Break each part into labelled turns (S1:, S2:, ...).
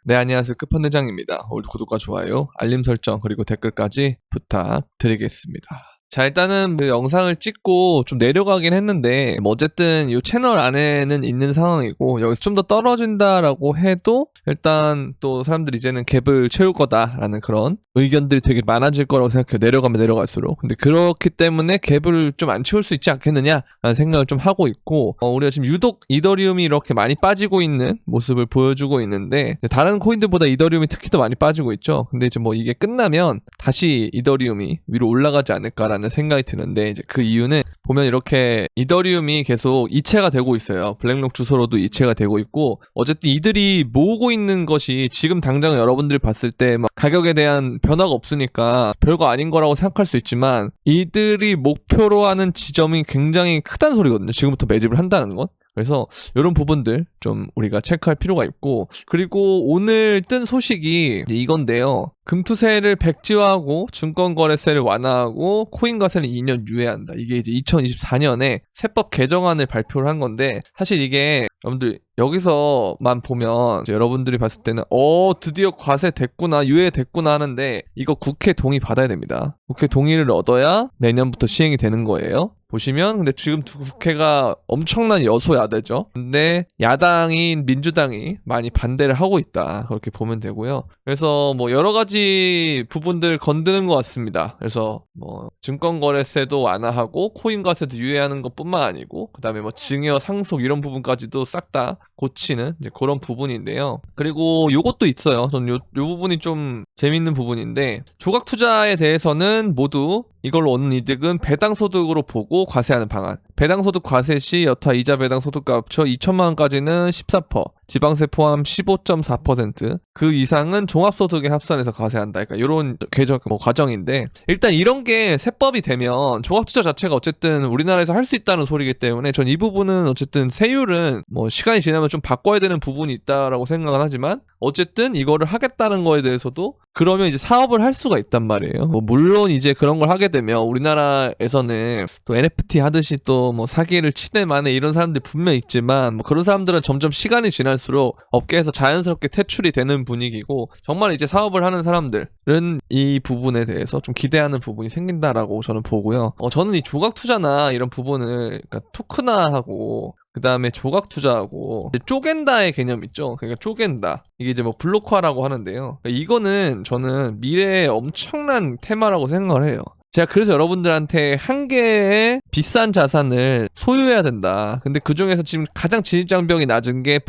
S1: 네, 안녕하세요. 끝판대장입니다. 오늘도 구독과 좋아요, 알림 설정, 그리고 댓글까지 부탁드리겠습니다. 자, 일단은 그 영상을 찍고 좀 내려가긴 했는데 어쨌든 이 채널 안에는 있는 상황이고 여기서 좀 더 떨어진다라고 해도 일단 또 사람들이 이제는 갭을 채울 거다라는 그런 의견들이 되게 많아질 거라고 생각해요. 내려가면 내려갈수록. 근데 그렇기 때문에 갭을 좀 안 채울 수 있지 않겠느냐라는 생각을 좀 하고 있고 우리가 지금 유독 이더리움이 이렇게 많이 빠지고 있는 모습을 보여주고 있는데 다른 코인들보다 이더리움이 특히 더 많이 빠지고 있죠. 근데 이제 뭐 이게 끝나면 다시 이더리움이 위로 올라가지 않을까라는 생각이 드는데 이제 그 이유는 보면 이렇게 이더리움이 계속 이체가 되고 있어요. 블랙록 주소로도 이체가 되고 있고 어쨌든 이들이 모으고 있는 것이 지금 당장 여러분들이 봤을 때 막 가격에 대한 변화가 없으니까 별거 아닌 거라고 생각할 수 있지만 이들이 목표로 하는 지점이 굉장히 크다는 소리거든요. 지금부터 매집을 한다는 건. 그래서 이런 부분들 좀 우리가 체크할 필요가 있고 그리고 오늘 뜬 소식이 이건데요. 금투세를 백지화하고 증권거래세를 완화하고 코인과세를 2년 유예한다. 이게 이제 2024년에 세법 개정안을 발표를 한 건데 사실 이게 여러분들 여기서만 보면 여러분들이 봤을 때는 드디어 과세 됐구나 유예됐구나 하는데 이거 국회 동의 받아야 됩니다. 국회 동의를 얻어야 내년부터 시행이 되는 거예요. 보시면 근데 지금 국회가 엄청난 여소야대죠. 근데 야당인 민주당이 많이 반대를 하고 있다. 그렇게 보면 되고요. 그래서 뭐 여러 가지 부분들 건드는 것 같습니다. 그래서 뭐 증권거래세도 완화하고 코인과세도 유예하는 것뿐만 아니고 그다음에 뭐 증여 상속 이런 부분까지도 싹 다 고치는 이제 그런 부분인데요. 그리고 요것도 있어요. 저는 요 부분이 좀 재밌는 부분인데 조각 투자에 대해서는 모두 이걸로 얻는 이득은 배당소득으로 보고 과세하는 방안. 배당소득 과세 시 여타 이자 배당 소득과 합쳐 2천만 원까지는 14%, 지방세 포함 15.4%, 그 이상은 종합소득에 합산해서 과세한다. 그러니까 이런 과정인데 일단 이런 게 세법이 되면 종합투자 자체가 어쨌든 우리나라에서 할 수 있다는 소리이기 때문에 전 이 부분은 어쨌든 세율은 뭐 시간이 지나면 좀 바꿔야 되는 부분이 있다라고 생각은 하지만 어쨌든 이거를 하겠다는 거에 대해서도 그러면 이제 사업을 할 수가 있단 말이에요. 뭐 물론 이제 그런 걸 하게 되면 우리나라에서는 또 NFT 하듯이 또 뭐 사기를 치네 마네 이런 사람들이 분명 있지만 뭐 그런 사람들은 점점 시간이 지날수록 업계에서 자연스럽게 퇴출이 되는 분위기고 정말 이제 사업을 하는 사람들은 이 부분에 대해서 좀 기대하는 부분이 생긴다라고 저는 보고요. 저는 이 조각 투자나 이런 부분을 그러니까 토크나하고 그 다음에 조각 투자하고 쪼갠다의 개념 있죠. 그러니까 쪼갠다. 이게 이제 뭐 블록화라고 하는데요. 이거는 저는 미래의 엄청난 테마라고 생각을 해요. 제가 그래서 여러분들한테 한 개의 비싼 자산을 소유해야 된다. 근데 그 중에서 지금 가장 진입장벽이 낮은 게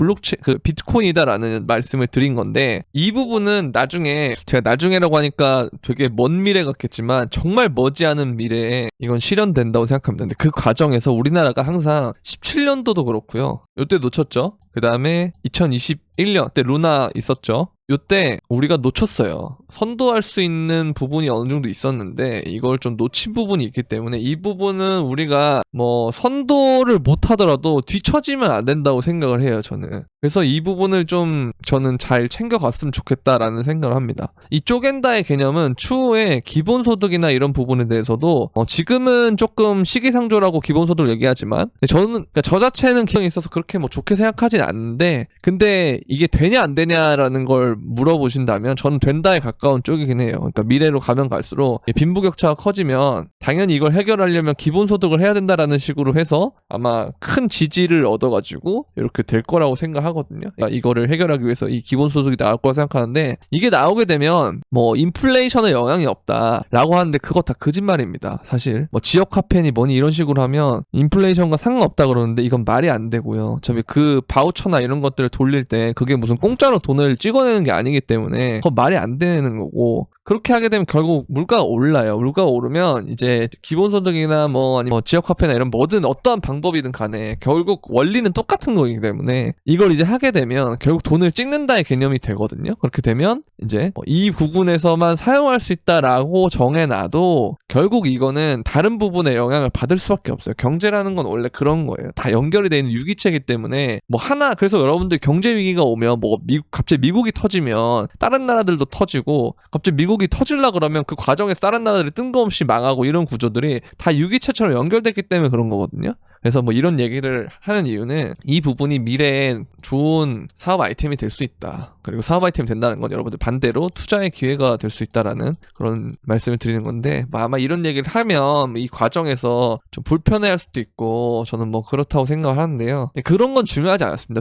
S1: 비트코인이다라는 말씀을 드린 건데 이 부분은 나중에 제가 나중에라고 하니까 되게 먼 미래 같겠지만 정말 머지않은 미래에 이건 실현된다고 생각합니다. 근데 그 과정에서 우리나라가 항상 17년도도 그렇고요. 이때 놓쳤죠. 그 다음에 2021년 때 루나 있었죠. 요때 우리가 놓쳤어요. 선도할 수 있는 부분이 어느 정도 있었는데 이걸 좀 놓친 부분이 있기 때문에 이 부분은 우리가 뭐 선도를 못 하더라도 뒤처지면 안 된다고 생각을 해요, 저는. 그래서 이 부분을 좀 저는 잘 챙겨갔으면 좋겠다라는 생각을 합니다. 이 쪼갠다의 개념은 추후에 기본소득이나 이런 부분에 대해서도 지금은 조금 시기상조라고 기본소득을 얘기하지만 저는 그러니까 저 자체는 기능이 있어서 그렇게 뭐 좋게 생각하진 않는데 근데 이게 되냐 안 되냐라는 걸 물어보신다면 저는 된다에 가까운 쪽이긴 해요. 그러니까 미래로 가면 갈수록 빈부격차가 커지면 당연히 이걸 해결하려면 기본소득을 해야 된다라는 식으로 해서 아마 큰 지지를 얻어가지고 이렇게 될 거라고 생각하거든요. 그러니까 이거를 해결하기 위해서 이 기본소득이 나올 거라 생각하는데 이게 나오게 되면 뭐 인플레이션에 영향이 없다라고 하는데 그거 다 거짓말입니다. 사실 뭐 지역 화폐니 뭐니 이런 식으로 하면 인플레이션과 상관없다 그러는데 이건 말이 안 되고요. 어차피 그 바우처나 이런 것들을 돌릴 때 그게 무슨 공짜로 돈을 찍어내는 게 아니기 때문에 그건 말이 안 되는 거고 그렇게 하게 되면 결국 물가가 올라요. 물가가 오르면 이제 기본소득이나 뭐 아니면 지역화폐나 이런 뭐든 어떠한 방법이든 간에 결국 원리는 똑같은 거기 때문에 이걸 이제 하게 되면 결국 돈을 찍는다의 개념이 되거든요. 그렇게 되면 이제 이 부분에서만 사용할 수 있다라고 정해놔도 결국 이거는 다른 부분에 영향을 받을 수밖에 없어요. 경제라는 건 원래 그런 거예요. 다 연결이 되어 있는 유기체이기 때문에 뭐 하나 그래서 여러분들 경제 위기가 오면 뭐 갑자기 미국이 터지면 다른 나라들도 터지고 갑자기 미국이 터질라 그러면 그 과정에서 다른 나라들이 뜬금없이 망하고 이런 구조들이 다 유기체처럼 연결됐기 때문에 그런 거거든요. 그래서 뭐 이런 얘기를 하는 이유는 이 부분이 미래에 좋은 사업 아이템이 될 수 있다. 그리고 사업 아이템이 된다는 건 여러분들 반대로 투자의 기회가 될 수 있다라는 그런 말씀을 드리는 건데, 아마 이런 얘기를 하면 이 과정에서 좀 불편해할 수도 있고 저는 뭐 그렇다고 생각을 하는데요. 그런 건 중요하지 않았습니다.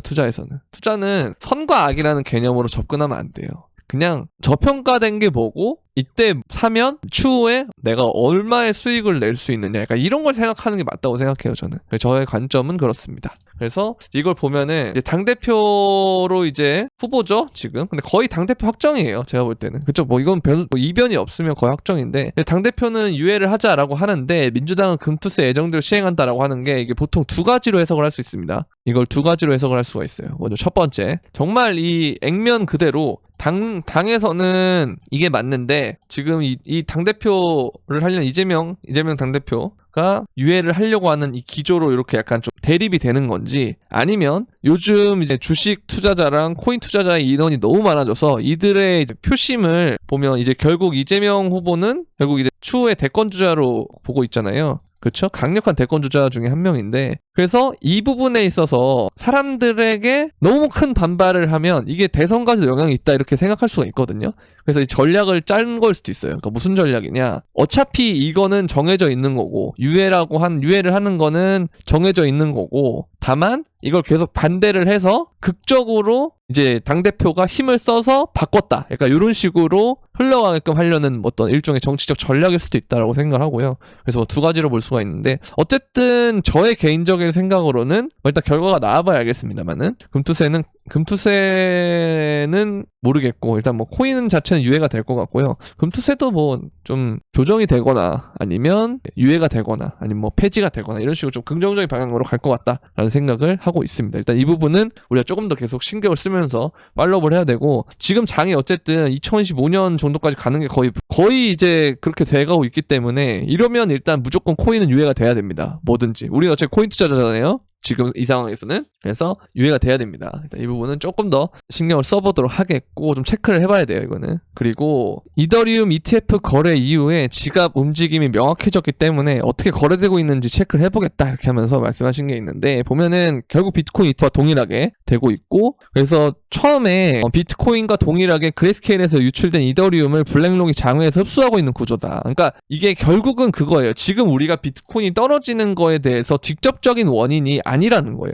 S1: 투자는 선과 악이라는 개념으로 접근하면 안 돼요. 그냥 저평가된 게 뭐고 이때 사면 추후에 내가 얼마의 수익을 낼 수 있느냐, 약간 이런 걸 생각하는 게 맞다고 생각해요. 저는 저의 관점은 그렇습니다. 그래서 이걸 보면은 이제 당대표로 이제 후보죠 지금. 근데 거의 당대표 확정이에요, 제가 볼 때는. 그쵸? 뭐 이건 별 이변이 없으면 거의 확정인데, 당대표는 유예를 하자라고 하는데 민주당은 금투세 예정대로 시행한다라고 하는 게, 이게 보통 두 가지로 해석을 할 수 있습니다. 이걸 두 가지로 해석을 할 수가 있어요. 먼저 첫 번째, 정말 이 액면 그대로 당에서는 이게 맞는데 지금 이 당대표를 하려는 이재명 당대표가 유예를 하려고 하는 이 기조로 이렇게 약간 좀 대립이 되는 건지, 아니면 요즘 이제 주식 투자자랑 코인 투자자의 인원이 너무 많아져서 이들의 이제 표심을 보면 이제 결국 이재명 후보는 결국 이제 추후에 대권 주자로 보고 있잖아요. 그렇죠? 강력한 대권 주자 중에 한 명인데, 그래서 이 부분에 있어서 사람들에게 너무 큰 반발을 하면 이게 대선까지도 영향이 있다 이렇게 생각할 수가 있거든요. 그래서 이 전략을 짠 걸 수도 있어요. 그러니까 무슨 전략이냐? 어차피 이거는 정해져 있는 거고, 유예를 하는 거는 정해져 있는 거고, 다만 이걸 계속 반대를 해서 극적으로 이제 당대표가 힘을 써서 바꿨다, 약간 이런 식으로 흘러가게끔 하려는 어떤 일종의 정치적 전략일 수도 있다라고 생각을 하고요. 그래서 뭐 두 가지로 볼 수가 있는데, 어쨌든 저의 개인적인 생각으로는 일단 결과가 나와봐야 알겠습니다만은, 금투세는 모르겠고, 일단 뭐 코인 자체는 유예가 될 것 같고요. 금투세도 뭐 좀 조정이 되거나 아니면 유예가 되거나 아니면 뭐 폐지가 되거나 이런 식으로 좀 긍정적인 방향으로 갈 것 같다라는 생각을 하고 있습니다. 일단 이 부분은 우리가 조금 더 계속 신경을 쓰면서 팔로우를 해야 되고, 지금 장이 어쨌든 2025년 정도까지 가는 게 거의 이제 그렇게 돼가고 있기 때문에, 이러면 일단 무조건 코인은 유예가 돼야 됩니다. 뭐든지. 우리는 어차피 코인 투자자잖아요, 지금 이 상황에서는. 그래서 유예가 돼야 됩니다. 일단 이 부분은 조금 더 신경을 써보도록 하겠고, 좀 체크를 해봐야 돼요, 이거는. 그리고 이더리움 ETF 거래 이후에 지갑 움직임이 명확해졌기 때문에 어떻게 거래되고 있는지 체크를 해보겠다 이렇게 하면서 말씀하신 게 있는데, 보면은 결국 비트코인 ETF와 동일하게 되고 있고, 그래서 처음에 비트코인과 동일하게 그레이스케일에서 유출된 이더리움을 블랙록이 장외에서 흡수하고 있는 구조다. 그러니까 이게 결국은 그거예요. 지금 우리가 비트코인이 떨어지는 거에 대해서 직접적인 원인이 아니라는 거예요.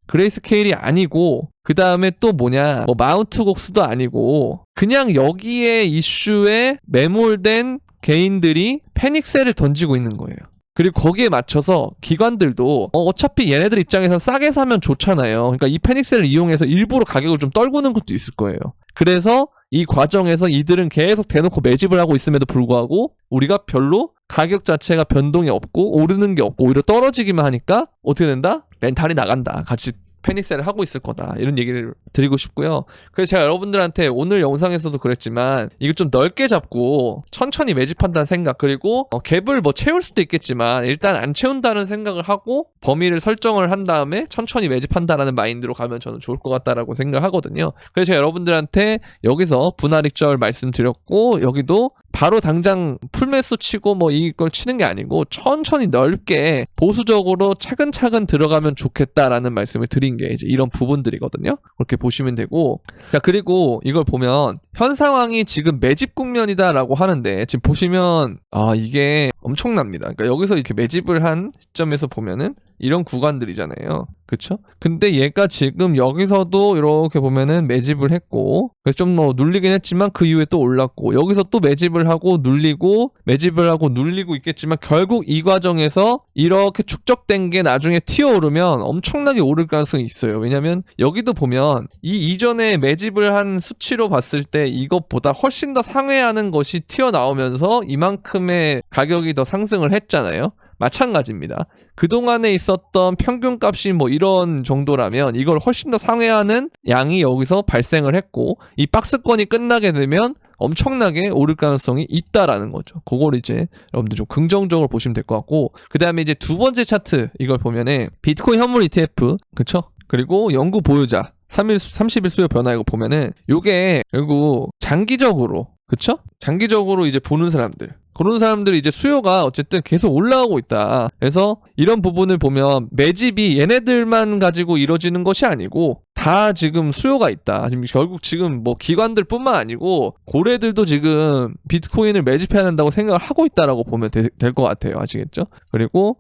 S1: 그레이스케일이 아니고, 그 다음에 또 뭐냐, 뭐 마운트 곡수도 아니고, 그냥 여기에 이슈에 매몰된 개인들이 패닉셀을 던지고 있는 거예요. 그리고 거기에 맞춰서 기관들도 어차피 얘네들 입장에서 싸게 사면 좋잖아요. 그러니까 이 패닉셀을 이용해서 일부러 가격을 좀 떨구는 것도 있을 거예요. 그래서 이 과정에서 이들은 계속 대놓고 매집을 하고 있음에도 불구하고 우리가 별로 가격 자체가 변동이 없고 오르는 게 없고 오히려 떨어지기만 하니까 어떻게 된다? 멘탈이 나간다. 같이 패닉셀을 하고 있을 거다, 이런 얘기를 드리고 싶고요. 그래서 제가 여러분들한테 오늘 영상에서도 그랬지만, 이걸 좀 넓게 잡고 천천히 매집한다는 생각, 그리고 갭을 뭐 채울 수도 있겠지만 일단 안 채운다는 생각을 하고 범위를 설정을 한 다음에 천천히 매집한다라는 마인드로 가면 저는 좋을 것 같다라고 생각을 하거든요. 그래서 제가 여러분들한테 여기서 분할익절 말씀드렸고, 여기도 바로 당장 풀매수 치고 뭐 이걸 치는 게 아니고 천천히 넓게 보수적으로 차근차근 들어가면 좋겠다라는 말씀을 드린 게 이제 이런 부분들이거든요. 그렇게 보시면 되고, 자, 그리고 이걸 보면 현 상황이 지금 매집 국면이다라고 하는데, 지금 보시면 이게 엄청납니다. 그러니까 여기서 이렇게 매집을 한 시점에서 보면은 이런 구간들이잖아요. 그쵸? 근데 얘가 지금 여기서도 이렇게 보면은 매집을 했고, 그래서 좀 뭐 눌리긴 했지만 그 이후에 또 올랐고, 여기서 또 매집을 하고 눌리고 매집을 하고 눌리고 있겠지만, 결국 이 과정에서 이렇게 축적된 게 나중에 튀어오르면 엄청나게 오를 가능성이 있어요. 왜냐면 여기도 보면 이 이전에 매집을 한 수치로 봤을 때 이것보다 훨씬 더 상회하는 것이 튀어나오면서 이만큼의 가격이 더 상승을 했잖아요. 마찬가지입니다. 그동안에 있었던 평균값이 뭐 이런 정도라면 이걸 훨씬 더 상회하는 양이 여기서 발생을 했고, 이 박스권이 끝나게 되면 엄청나게 오를 가능성이 있다라는 거죠. 그걸 이제 여러분들 좀 긍정적으로 보시면 될 것 같고, 그 다음에 이제 두 번째 차트 이걸 보면은 비트코인 현물 ETF, 그쵸? 그리고 연구 보유자 30일 수요 변화, 이거 보면은 요게 결국 장기적으로, 그쵸? 장기적으로 이제 보는 사람들, 그런 사람들이 이제 수요가 어쨌든 계속 올라가고 있다. 그래서 이런 부분을 보면 매집이 얘네들만 가지고 이루어지는 것이 아니고 다 지금 수요가 있다. 지금 결국 지금 뭐 기관들뿐만 아니고 고래들도 지금 비트코인을 매집해야 한다고 생각을 하고 있다라고 보면 될 것 같아요. 아시겠죠? 그리고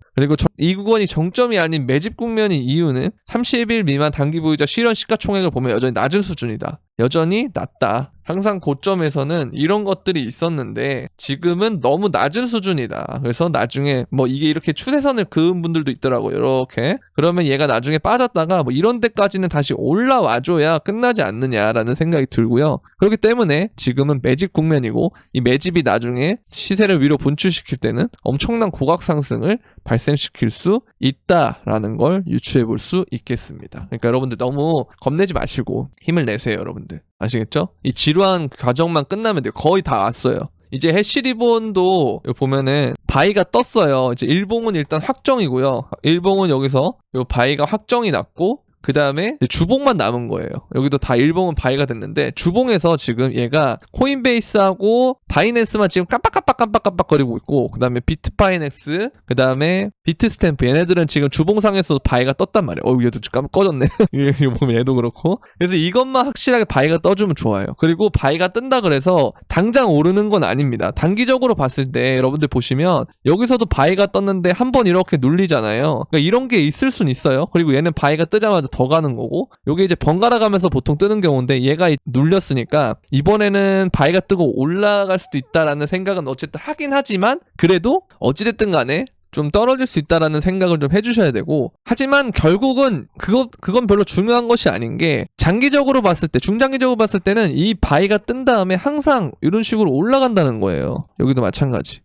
S1: 이 구간이 정점이 아닌 매집 국면인 이유는 30일 미만 단기 보유자 실현 시가총액을 보면 여전히 낮은 수준이다. 여전히 낮다. 항상 고점에서는 이런 것들이 있었는데 지금은 너무 낮은 수준이다. 그래서 나중에 뭐 이게 이렇게 추세선을 그은 분들도 있더라고요. 이렇게. 그러면 얘가 나중에 빠졌다가 뭐 이런 데까지는 다시 올라와줘야 끝나지 않느냐라는 생각이 들고요. 그렇기 때문에 지금은 매집 국면이고 이 매집이 나중에 시세를 위로 분출시킬 때는 엄청난 고각 상승을 발생시킬 수 있다라는 걸 유추해 볼 수 있겠습니다. 그러니까 여러분들 너무 겁내지 마시고 힘을 내세요, 여러분들. 아시겠죠? 이 지루한 과정만 끝나면 돼요. 거의 다 왔어요. 이제 해시리본도 보면은 바이가 떴어요. 이제 일봉은 일단 확정이고요. 일봉은 여기서 요 바이가 확정이 났고 그 다음에 주봉만 남은 거예요. 여기도 다 일봉은 바이가 됐는데 주봉에서 지금 얘가 코인베이스하고 바이낸스만 지금 깜빡거리고 있고 그 다음에 비트파이넥스 그 다음에 비트스탬프 얘네들은 지금 주봉상에서 바이가 떴단 말이에요. 얘도 지금 꺼졌네. 이거 보면 얘도 그렇고 그래서 이것만 확실하게 바이가 떠주면 좋아요. 그리고 바이가 뜬다 그래서 당장 오르는 건 아닙니다. 단기적으로 봤을 때 여러분들 보시면 여기서도 바이가 떴는데 한번 이렇게 눌리잖아요. 그러니까 이런 게 있을 순 있어요. 그리고 얘는 바이가 뜨자마자 더 가는 거고 요게 이제 번갈아 가면서 보통 뜨는 경우인데 얘가 눌렸으니까 이번에는 바이가 뜨고 올라갈 수도 있다라는 생각은 어쨌든 하긴 하지만 그래도 어찌됐든 간에 좀 떨어질 수 있다라는 생각을 좀 해주셔야 되고 하지만 결국은 그건 별로 중요한 것이 아닌 게 장기적으로 봤을 때 중장기적으로 봤을 때는 이 바이가 뜬 다음에 항상 이런 식으로 올라간다는 거예요. 여기도 마찬가지.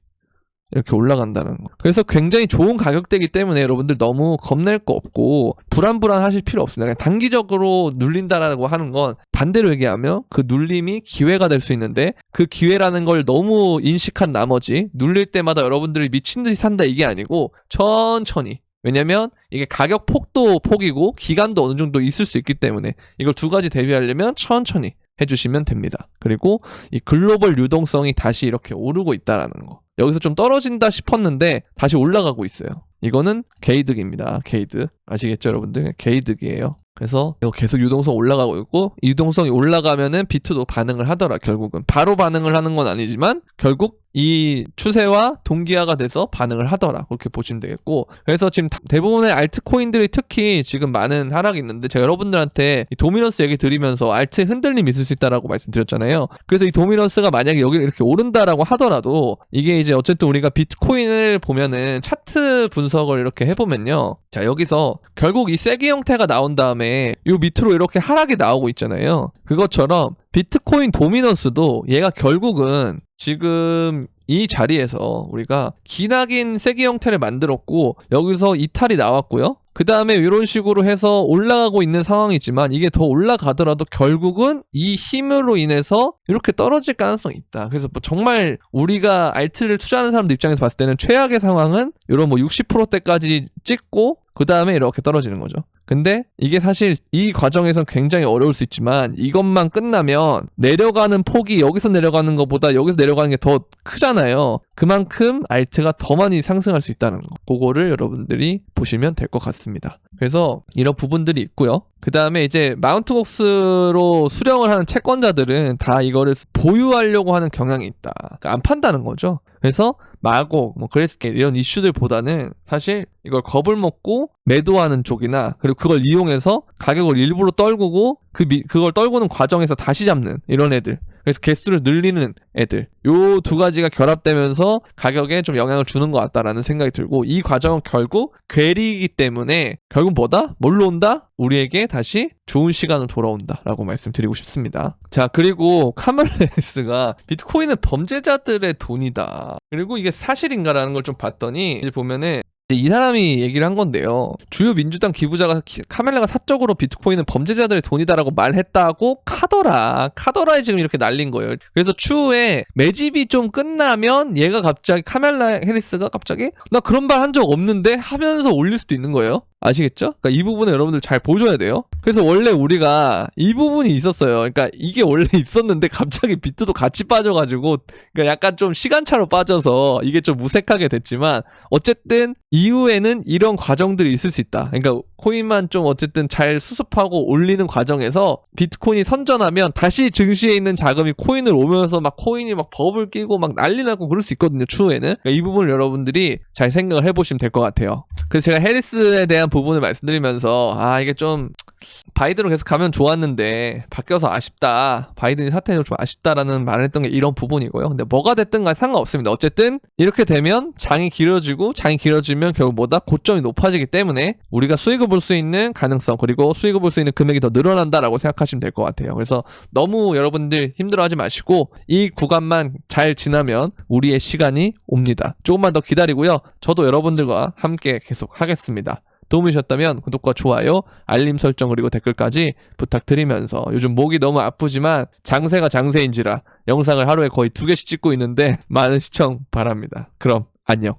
S1: 이렇게 올라간다는 거. 그래서 굉장히 좋은 가격대이기 때문에 여러분들 너무 겁낼 거 없고 불안하실 필요 없습니다. 그냥 단기적으로 눌린다라고 하는 건 반대로 얘기하면 그 눌림이 기회가 될 수 있는데 그 기회라는 걸 너무 인식한 나머지 눌릴 때마다 여러분들이 미친 듯이 산다 이게 아니고 천천히. 왜냐면 이게 가격 폭도 폭이고 기간도 어느 정도 있을 수 있기 때문에 이걸 두 가지 대비하려면 천천히 해주시면 됩니다. 그리고 이 글로벌 유동성이 다시 이렇게 오르고 있다라는 거. 여기서 좀 떨어진다 싶었는데 다시 올라가고 있어요. 이거는 게이득입니다. 게이득. 아시겠죠, 여러분들? 게이득이에요. 그래서 이거 계속 유동성 올라가고 있고 이 유동성이 올라가면은 비트도 반응을 하더라. 결국은 바로 반응을 하는 건 아니지만 결국 이 추세와 동기화가 돼서 반응을 하더라. 그렇게 보시면 되겠고 그래서 지금 대부분의 알트코인들이 특히 지금 많은 하락이 있는데 제가 여러분들한테 이 도미넌스 얘기 드리면서 알트에 흔들림이 있을 수 있다라고 말씀드렸잖아요. 그래서 이 도미넌스가 만약에 여기를 이렇게 오른다라고 하더라도 이게 이제 어쨌든 우리가 비트코인을 보면은 차트 분석을 이렇게 해보면요. 자 여기서 결국 이 세기 형태가 나온 다음에 이 밑으로 이렇게 하락이 나오고 있잖아요. 그것처럼 비트코인 도미넌스도 얘가 결국은 지금 이 자리에서 우리가 기나긴 세기 형태를 만들었고 여기서 이탈이 나왔고요. 그 다음에 이런 식으로 해서 올라가고 있는 상황이지만 이게 더 올라가더라도 결국은 이 힘으로 인해서 이렇게 떨어질 가능성이 있다. 그래서 뭐 정말 우리가 알트를 투자하는 사람들 입장에서 봤을 때는 최악의 상황은 이런 뭐 60%대까지 찍고 그 다음에 이렇게 떨어지는 거죠. 근데 이게 사실 이 과정에선 굉장히 어려울 수 있지만 이것만 끝나면 내려가는 폭이 여기서 내려가는 것보다 여기서 내려가는 게 더 크잖아요. 그만큼 알트가 더 많이 상승할 수 있다는 거. 그거를 여러분들이 보시면 될 것 같습니다. 그래서 이런 부분들이 있고요. 그 다음에 이제 마운트곡스로 수령을 하는 채권자들은 다 이거를 보유하려고 하는 경향이 있다. 그러니까 안 판다는 거죠. 그래서 마곡, 그레스케일 이런 이슈들보다는 사실 이걸 겁을 먹고 매도하는 쪽이나 그리고 그걸 이용해서 가격을 일부러 떨구고 그걸 떨구는 과정에서 다시 잡는 이런 애들. 그래서 개수를 늘리는 애들. 요 두 가지가 결합되면서 가격에 좀 영향을 주는 것 같다라는 생각이 들고 이 과정은 결국 괴리이기 때문에 결국 뭐다? 뭘로 온다? 우리에게 다시 좋은 시간으로 돌아온다라고 말씀드리고 싶습니다. 자 그리고 카멀라 해리스가 비트코인은 범죄자들의 돈이다. 그리고 이게 사실인가라는 걸 좀 봤더니 이제 보면은 이 사람이 얘기를 한 건데요. 주요 민주당 기부자가 카멜라가 사적으로 비트코인은 범죄자들의 돈이다라고 말했다고 카더라에 지금 이렇게 날린 거예요. 그래서 추후에 매집이 좀 끝나면 얘가 갑자기 카멜라 해리스가 갑자기 나 그런 말 한 적 없는데 하면서 올릴 수도 있는 거예요. 아시겠죠? 그러니까 이 부분을 여러분들 잘 보셔야 돼요. 그래서 원래 우리가 이 부분이 있었어요. 그러니까 이게 원래 있었는데 갑자기 비트도 같이 빠져가지고 그러니까 약간 좀 시간차로 빠져서 이게 좀 무색하게 됐지만 어쨌든 이후에는 이런 과정들이 있을 수 있다. 그러니까 코인만 좀 어쨌든 잘 수습하고 올리는 과정에서 비트코인이 선전하면 다시 증시에 있는 자금이 코인을 오면서 막 코인이 막 버블 끼고 막 난리 나고 그럴 수 있거든요. 추후에는. 그러니까 이 부분을 여러분들이 잘 생각을 해보시면 될 것 같아요. 그래서 제가 해리스에 대한 부분을 말씀드리면서 이게 좀 바이든으로 계속 가면 좋았는데 바뀌어서 아쉽다. 바이든이 사퇴해서 좀 아쉽다라는 말을 했던 게 이런 부분이고요. 근데 뭐가 됐든 간에 상관없습니다. 어쨌든 이렇게 되면 장이 길어지고 장이 길어지면 결국 뭐다? 고점이 높아지기 때문에 우리가 수익을 볼 수 있는 가능성 그리고 수익을 볼 수 있는 금액이 더 늘어난다라고 생각하시면 될 것 같아요. 그래서 너무 여러분들 힘들어하지 마시고 이 구간만 잘 지나면 우리의 시간이 옵니다. 조금만 더 기다리고요. 저도 여러분들과 함께 계속 하겠습니다. 도움이 되셨다면 구독과 좋아요, 알림 설정 그리고 댓글까지 부탁드리면서 요즘 목이 너무 아프지만 장세가 장세인지라 영상을 하루에 거의 2개씩 찍고 있는데 많은 시청 바랍니다. 그럼 안녕.